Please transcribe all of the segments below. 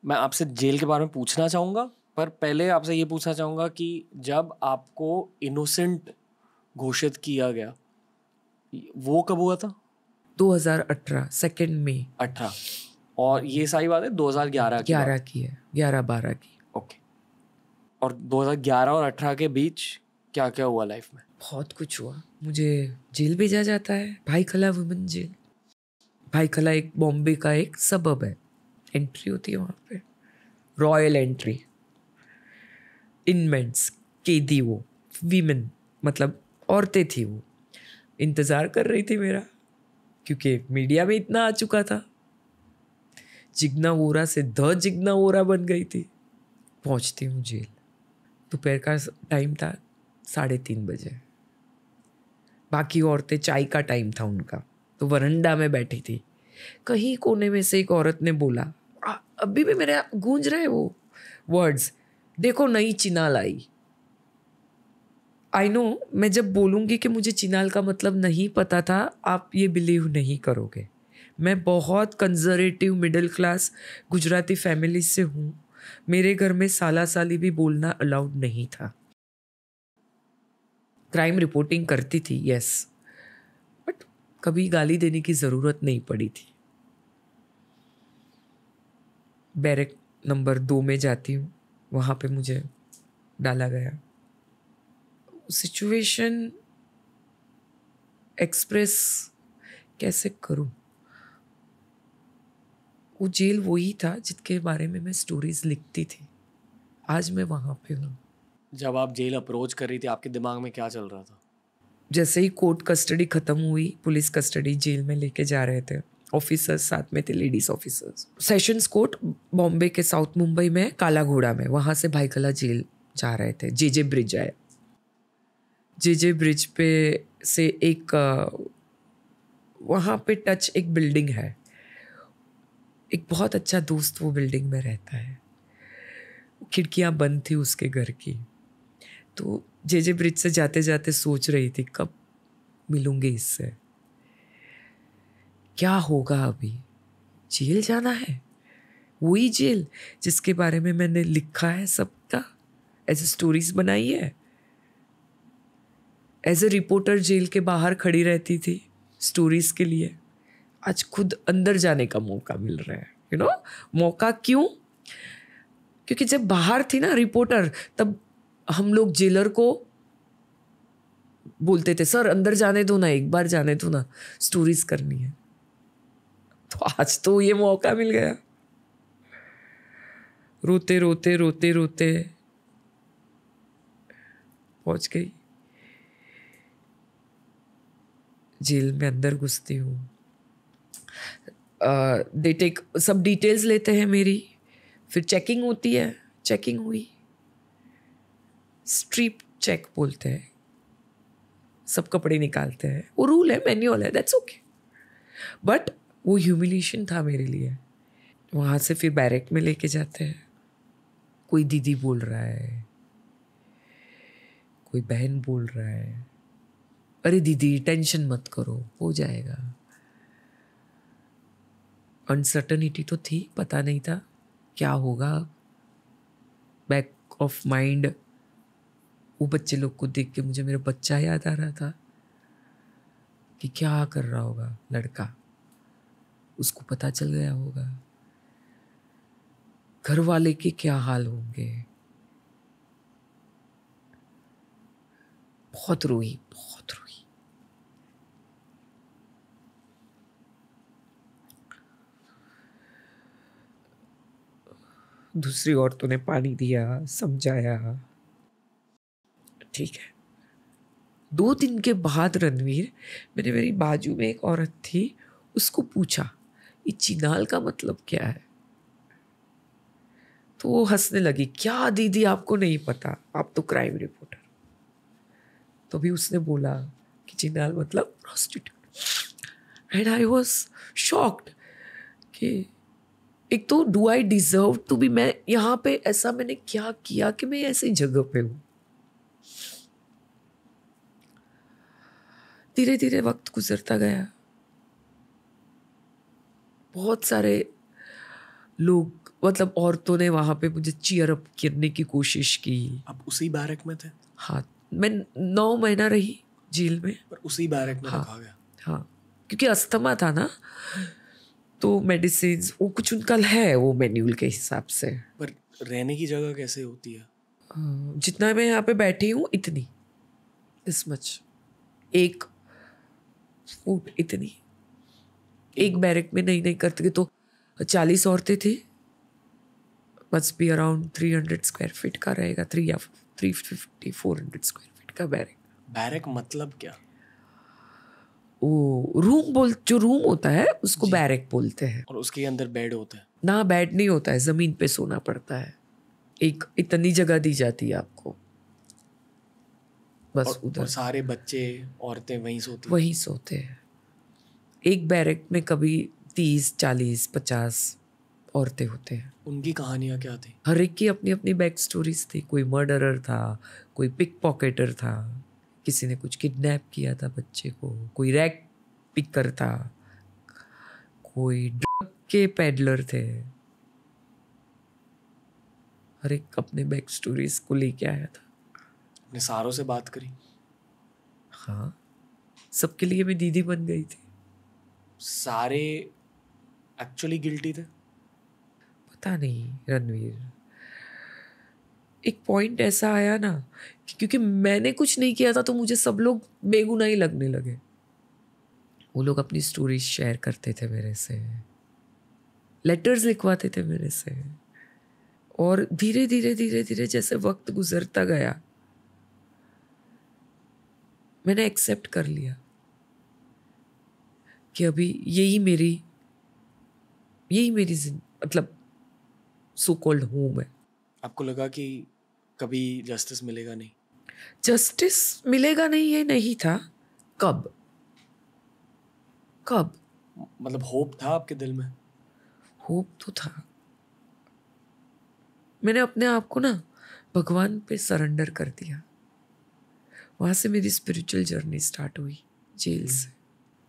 मैं आपसे जेल के बारे में पूछना चाहूँगा, पर पहले आपसे ये पूछना चाहूँगा कि जब आपको इनोसेंट घोषित किया गया, वो कब हुआ था? 2018 2 मई 18। और ये सारी बात है 2011 की 11 की है, 11-12 की। ओके। और 2011 और 18 के बीच क्या क्या हुआ लाइफ में? बहुत कुछ हुआ। मुझे जेल भेजा जाता है, भाईखला वुमेन जेल। भाईखला एक बॉम्बे का एक सबब है, एंट्री होती है वहाँ पे, रॉयल एंट्री। इनमेंट्स कैदी, वो वीमेन मतलब औरतें थी, वो इंतज़ार कर रही थी मेरा, क्योंकि मीडिया में इतना आ चुका था। जिग्ना वोरा से द जिग्ना वोरा बन गई थी। पहुँचती हूँ जेल, दोपहर का टाइम था, 3:30 बजे। बाकी औरतें, चाय का टाइम था उनका, तो वरंडा में बैठी थी। कहीं कोने में से एक औरत ने बोला, अभी भी मेरे गूंज रहे वो वर्ड्स, देखो नई चिनाल आई। आई नो, मैं जब बोलूँगी कि मुझे चिनाल का मतलब नहीं पता था, आप ये बिलीव नहीं करोगे। मैं बहुत conservative middle class Gujarati family से हूँ। मेरे घर में साला साली भी बोलना अलाउड नहीं था। क्राइम रिपोर्टिंग करती थी, यस, बट कभी गाली देने की ज़रूरत नहीं पड़ी थी। बैरक नंबर 2 में जाती हूँ, वहाँ पे मुझे डाला गया। सिचुएशन एक्सप्रेस कैसे करूँ? वो जेल वही था जिसके बारे में मैं स्टोरीज लिखती थी। आज मैं वहाँ पे हूँ। जब आप जेल अप्रोच कर रही थी, आपके दिमाग में क्या चल रहा था? जैसे ही कोर्ट कस्टडी ख़त्म हुई, पुलिस कस्टडी जेल में लेके जा रहे थे, ऑफिसर्स साथ में थे, ladies officers. Sessions court Bombay के साउथ मुंबई में, काला घोड़ा में, वहाँ से भाईखला जेल जा रहे थे। जे ब्रिज आए। जे ब्रिज पे से एक वहाँ पे टच एक बिल्डिंग है, एक बहुत अच्छा दोस्त वो बिल्डिंग में रहता है। खिड़कियाँ बंद थी उसके घर की। तो जे ब्रिज से जाते जाते सोच रही थी कब मिलूंगी इससे, क्या होगा अभी। जेल जाना है, वही जेल जिसके बारे में मैंने लिखा है सबका, एज ए स्टोरीज बनाई है। एज ए रिपोर्टर जेल के बाहर खड़ी रहती थी स्टोरीज के लिए। आज खुद अंदर जाने का मौका मिल रहा है, यू नो। मौका क्यों? क्योंकि जब बाहर थी ना रिपोर्टर, तब हम लोग जेलर को बोलते थे, सर अंदर जाने दो ना, एक बार जाने दो ना, स्टोरीज करनी है। तो आज तो ये मौका मिल गया। रोते रोते रोते रोते पहुंच गई जेल में। अंदर घुसती हूँ, दे टेक सब डिटेल्स लेते हैं मेरी, फिर चेकिंग होती है। चेकिंग हुई, स्ट्रिप चेक बोलते हैं, सब कपड़े निकालते हैं, वो रूल है, मैन्युअल है, दैट्स ओके। बट वो ह्यूमिलिएशन था मेरे लिए। वहाँ से फिर बैरक में लेके जाते हैं। कोई दीदी बोल रहा है, कोई बहन बोल रहा है, अरे दीदी टेंशन मत करो, हो जाएगा। अनसर्टनिटी तो थी, पता नहीं था क्या होगा। बैक ऑफ माइंड वो बच्चे लोग को देख के मुझे मेरा बच्चा याद आ रहा था कि क्या कर रहा होगा लड़का, उसको पता चल गया होगा, घर वाले के क्या हाल होंगे। बहुत रोई, बहुत रोई। दूसरी औरतों ने पानी दिया, समझाया, ठीक है। 2 दिन के बाद रणवीर, मैंने, मेरी बाजू में एक औरत थी, उसको पूछा ये चिनाल का मतलब क्या है। तो वो हंसने लगी, क्या दीदी आपको नहीं पता, आप तो क्राइम रिपोर्टर। तो भी उसने बोला कि चिनाल मतलब prostitute. And I was shocked कि एक तो do I deserve to be, मैं यहाँ पे ऐसा मैंने क्या किया कि मैं ऐसी जगह पे हूँ। धीरे धीरे वक्त गुजरता गया, बहुत सारे लोग मतलब औरतों ने वहाँ पे मुझे चीयर अप करने की कोशिश की। आप उसी बैरक में थे? हाँ, मैं 9 महीना रही जेल में। पर उसी बैरक में हाँ रखा गया? हाँ, क्योंकि अस्थमा था ना, तो मेडिसिन वो कुछ उनका है वो मैन्यूअल के हिसाब से। पर रहने की जगह कैसे होती है? जितना मैं यहाँ पे बैठी हूँ इतनी, इस मच, 1 फुट इतनी। एक बैरक में नहीं करते तो 40 औरतें थी। Must be around 300 square feet का रहेगा, 3 या 350 400 स्क्वायर फीट का बैरक। बैरक मतलब क्या? वो जो रूम होता है उसको बैरक बोलते हैं। और उसके अंदर बेड होता है? ना, बेड नहीं होता है, जमीन पे सोना पड़ता है। एक इतनी जगह दी जाती है आपको, बस उधर। और सारे बच्चे औरतें वहीं सोते हैं। एक बैरक में कभी 30 40 50 औरतें होते हैं। उनकी कहानियां क्या थी? हर एक की अपनी अपनी बैक स्टोरीज थी। कोई मर्डरर था, कोई पिक पॉकेटर था, किसी ने कुछ किडनैप किया था बच्चे को, कोई रैक पिकर था, कोई ड्रग के पेडलर थे। हर एक अपने बैक स्टोरीज को लेके आया था। अपने सारों से बात करी? हाँ, सबके लिए मैं दीदी बन गई थी। सारे एक्चुअली गिल्टी थे? पता नहीं रणवीर, एक पॉइंट ऐसा आया ना कि क्योंकि मैंने कुछ नहीं किया था तो मुझे सब लोग बेगुनाह ही लगने लगे। वो लोग अपनी स्टोरीज शेयर करते थे मेरे से, लेटर्स लिखवाते थे मेरे से, और धीरे धीरे धीरे धीरे जैसे वक्त गुजरता गया मैंने एक्सेप्ट कर लिया कि अभी यही मेरी मतलब सो कॉल्ड होम है। आपको लगा कि कभी जस्टिस मिलेगा नहीं? जस्टिस मिलेगा नहीं ये नहीं था। कब मतलब होप था आपके दिल में? होप तो था। मैंने अपने आप को ना भगवान पे सरेंडर कर दिया। वहां से मेरी स्पिरिचुअल जर्नी स्टार्ट हुई, जेल से।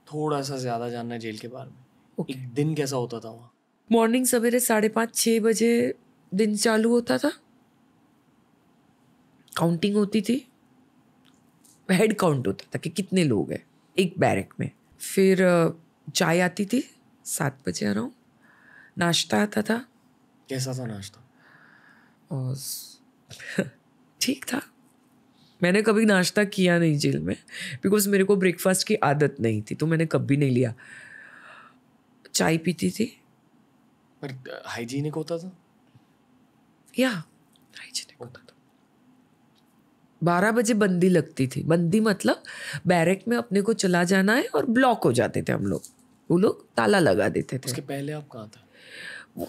थोड़ा सा ज्यादा जानना है जेल के बारे में। Okay. एक दिन कैसा होता था वहाँ? मॉर्निंग सवेरे 5:30 6 बजे दिन चालू होता था। काउंटिंग होती थी, हेड काउंट होता था कि कितने लोग हैं एक बैरक में। फिर चाय आती थी 7 बजे अराउंड। नाश्ता आता था। कैसा था नाश्ता? और ठीक था। मैंने कभी नाश्ता किया नहीं जेल में, बिकॉज मेरे को ब्रेकफास्ट की आदत नहीं थी, तो मैंने कभी नहीं लिया। चाय पीती थी। पर हाइजीनिक होता था? या हाइजीनिक होता था। 12 बजे बंदी लगती थी। बंदी मतलब बैरक में अपने को चला जाना है और ब्लॉक हो जाते थे हम लोग। वो लोग ताला लगा देते थे। उसके पहले आप कहाँ थे?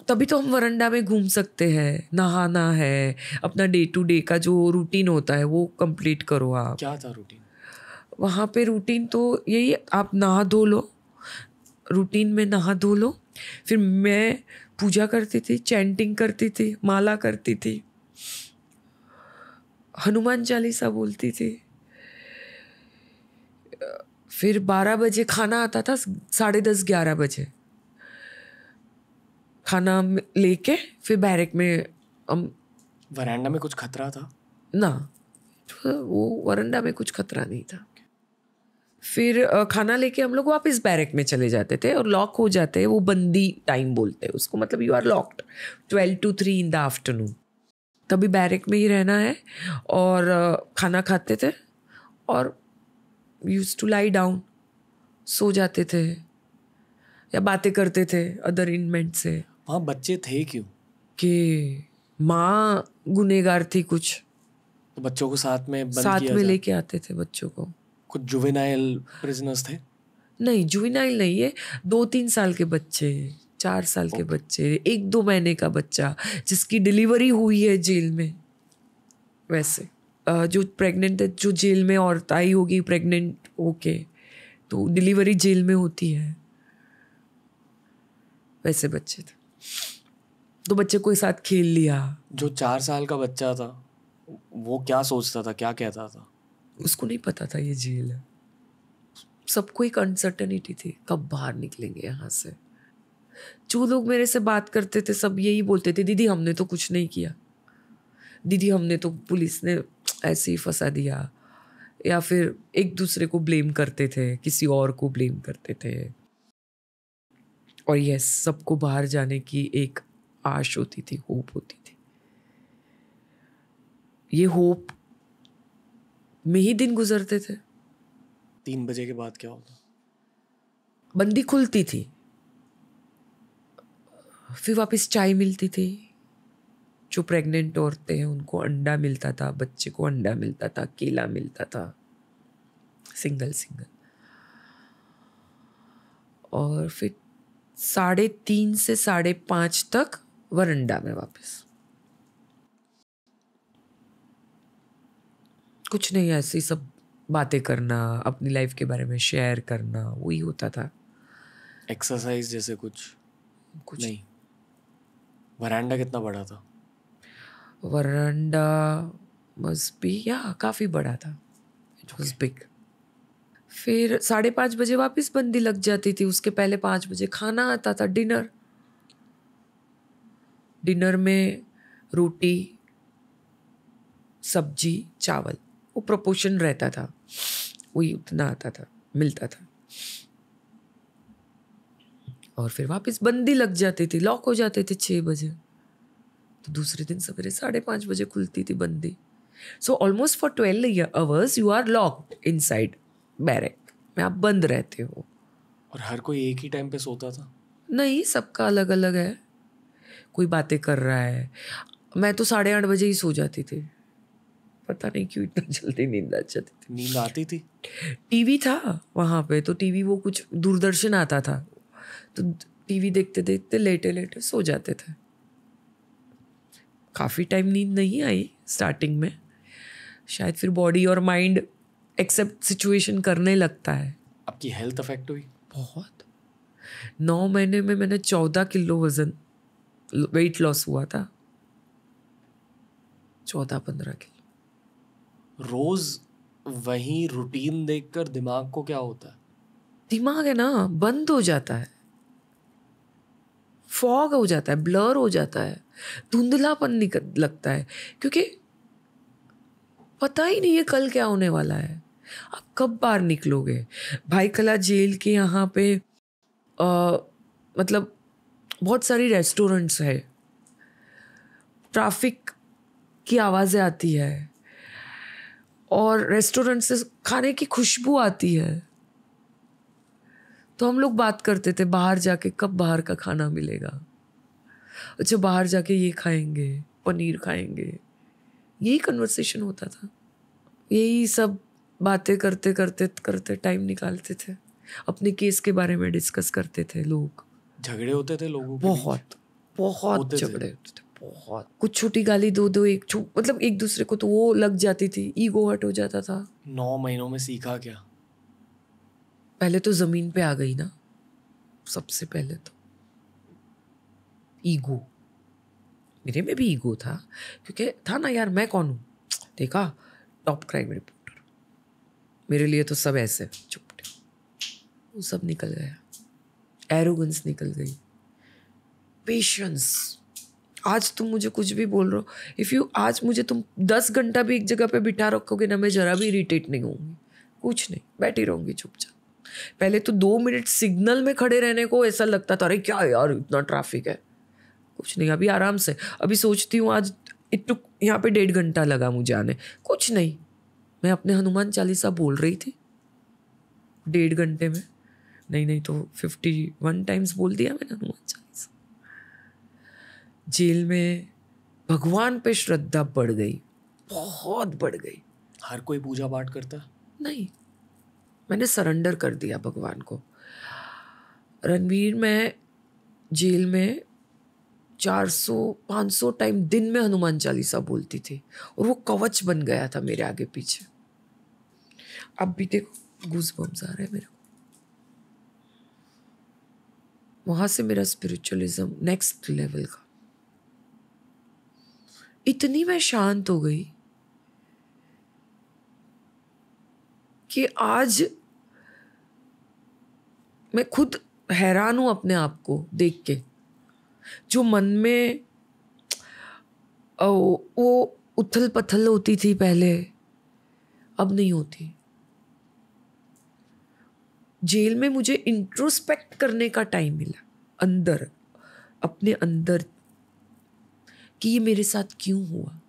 तभी तो हम वरंडा में घूम सकते हैं, नहाना है, अपना डे टू डे का जो रूटीन होता है वो कंप्लीट करो आप। क्या था रूटीन वहाँ पे? रूटीन तो यही, आप नहा धो लो, रूटीन में नहा धो लो। फिर मैं पूजा करती थी, चैंटिंग करती थी, माला करती थी, हनुमान चालीसा बोलती थी। फिर 12 बजे खाना आता था, 10:30 11 बजे खाना लेके फिर बैरक में हम। वरांडा में कुछ खतरा था? ना, वो वरंडा में कुछ खतरा नहीं था। फिर खाना लेके हम लोग वापस बैरक में चले जाते थे और लॉक हो जाते हैं। वो बंदी टाइम बोलते हैं उसको, मतलब you are locked 12 to 3 in the afternoon. तभी बैरक में ही रहना है। और खाना खाते थे और यूज टू लाई डाउन, सो जाते थे या बातें करते थे अदर इनमेट से। वहाँ बच्चे थे क्यों? कि माँ गुनेगार थी कुछ, तो बच्चों को साथ में बंद साथ किया में जाए? लेके आते थे बच्चों को। कुछ जुवेनाइल प्रिजनर्स थे? नहीं, जुवेनाइल नहीं है। 2-3 साल के बच्चे, 4 साल के बच्चे, 1-2 महीने का बच्चा जिसकी डिलीवरी हुई है जेल में। वैसे जो प्रेग्नेंट है, जो जेल में औरत आई होगी प्रेग्नेंट होके, तो डिलीवरी जेल में होती है, वैसे बच्चे थे। तो बच्चे को साथ खेल लिया। जो 4 साल का बच्चा था वो क्या सोचता था, क्या कहता था? उसको नहीं पता था ये जेल है। सबको एक अनसर्टेनिटी थी, कब बाहर निकलेंगे यहाँ से। जो लोग मेरे से बात करते थे सब यही बोलते थे, दीदी हमने तो कुछ नहीं किया, दीदी हमने तो, पुलिस ने ऐसे ही फंसा दिया, या फिर एक दूसरे को ब्लेम करते थे, किसी और को ब्लेम करते थे। और यस, सबको बाहर जाने की एक आश होती थी, होप होती थी। ये होप में ही दिन गुजरते थे। 3 बजे के बाद क्या होता? बंदी खुलती थी, फिर वापस चाय मिलती थी। जो प्रेग्नेंट औरतें हैं उनको अंडा मिलता था, बच्चे को अंडा मिलता था, केला मिलता था, सिंगल। और फिर 3:30 से 5:30 तक वरंडा में वापस। कुछ नहीं, ऐसी सब बातें करना, अपनी लाइफ के बारे में शेयर करना, वही होता था। एक्सरसाइज जैसे कुछ नहीं? वरांडा कितना बड़ा था? वरांडा मस्ट बी, या काफ़ी बड़ा था, इट वाज बिग। फिर 5:30 बजे वापस बंदी लग जाती थी। उसके पहले 5 बजे खाना आता था, डिनर में रोटी, सब्जी, चावल, वो प्रोपोर्शन रहता था, वही उतना आता था, मिलता था। और फिर वापस बंदी लग जाती थी, लॉक हो जाते थे 6 बजे। तो दूसरे दिन सवेरे 5:30 बजे खुलती थी बंदी। So almost for 12 hours you are locked inside barrack में, आप बंद रहते हो। और हर कोई एक ही टाइम पे सोता था? नहीं, सबका अलग अलग है। कोई बातें कर रहा है। मैं तो 8:30 बजे ही सो जाती थी, पता नहीं क्यों इतना जल्दी नींद आ जाती थी। नींद आती थी? टीवी था वहाँ पे, तो टीवी, वो कुछ दूरदर्शन आता था, तो टीवी देखते देखते लेटे लेटे सो जाते थे। काफ़ी टाइम नींद नहीं आई स्टार्टिंग में, शायद फिर बॉडी और माइंड एक्सेप्ट सिचुएशन करने लगता है। आपकी हेल्थ अफेक्ट हुई? बहुत। 9 महीने में मैंने 14 किलो वजन, वेट लॉस हुआ था, 14-15 किलो। रोज वही रूटीन देखकर दिमाग को क्या होता है? दिमाग है ना, बंद हो जाता है, फॉग हो जाता है, ब्लर हो जाता है, धुंधलापन निकल लगता है, क्योंकि पता ही नहीं है कल क्या होने वाला है, आप कब बाहर निकलोगे। भाई कला जेल के यहाँ पे मतलब बहुत सारी रेस्टोरेंट्स है, ट्रैफिक की आवाज़ें आती है, और रेस्टोरेंट से खाने की खुशबू आती है। तो हम लोग बात करते थे बाहर जाके, कब बाहर का खाना मिलेगा, अच्छा बाहर जाके ये खाएंगे, पनीर खाएंगे, यही कन्वर्सेशन होता था। यही सब बातें करते करते करते टाइम निकालते थे, अपने केस के बारे में डिस्कस करते थे लोग। झगड़े होते थे लोगों के बीच? बहुत झगड़े होते थे, बहुत। कुछ छोटी गाली दो मतलब एक दूसरे को तो वो लग जाती थी, ईगो हर्ट हो जाता था। 9 महीनों में सीखा क्या? पहले तो जमीन पे आ गई ना, सबसे पहले तो ईगो। मेरे में भी ईगो था, क्योंकि था ना यार, मैं कौन हूँ, देखा टॉप क्राइम रिपोर्टर, मेरे लिए तो सब ऐसे चुपटे। वो सब निकल गया, एरोगेंस निकल गई, पेशेंस। आज तुम मुझे कुछ भी बोल रहे हो, आज मुझे तुम 10 घंटा भी एक जगह पे बिठा रखोगे ना, मैं जरा भी इरिटेट नहीं होंगी, कुछ नहीं, बैठी रहूंगी चुपचाप। पहले तो 2 मिनट सिग्नल में खड़े रहने को ऐसा लगता था, अरे क्या यार इतना ट्रैफिक है, कुछ नहीं, अभी आराम से। अभी सोचती हूँ आज यहाँ पे 1.5 घंटा लगा मुझे आने, कुछ नहीं, मैं अपने हनुमान चालीसा बोल रही थी 1.5 घंटे में, नहीं तो 51 टाइम्स बोल दिया मैंने हनुमान चालीसा। जेल में भगवान पे श्रद्धा बढ़ गई, बहुत बढ़ गई। हर कोई पूजा पाठ करता? नहीं, मैंने सरेंडर कर दिया भगवान को। रणवीर, मैं जेल में 400-500 टाइम दिन में हनुमान चालीसा बोलती थी, और वो कवच बन गया था मेरे आगे पीछे। अब भी देखो गूज़बम्स आ रहे हैं मेरे को। वहां से मेरा स्पिरिचुअलिज्म नेक्स्ट लेवल का। इतनी मैं शांत हो गई कि आज मैं खुद हैरान हूँ अपने आप को देख के। जो मन में वो उथल पथल होती थी पहले, अब नहीं होती। जेल में मुझे इंट्रोस्पेक्ट करने का टाइम मिला अंदर, अपने अंदर, कि ये मेरे साथ क्यों हुआ,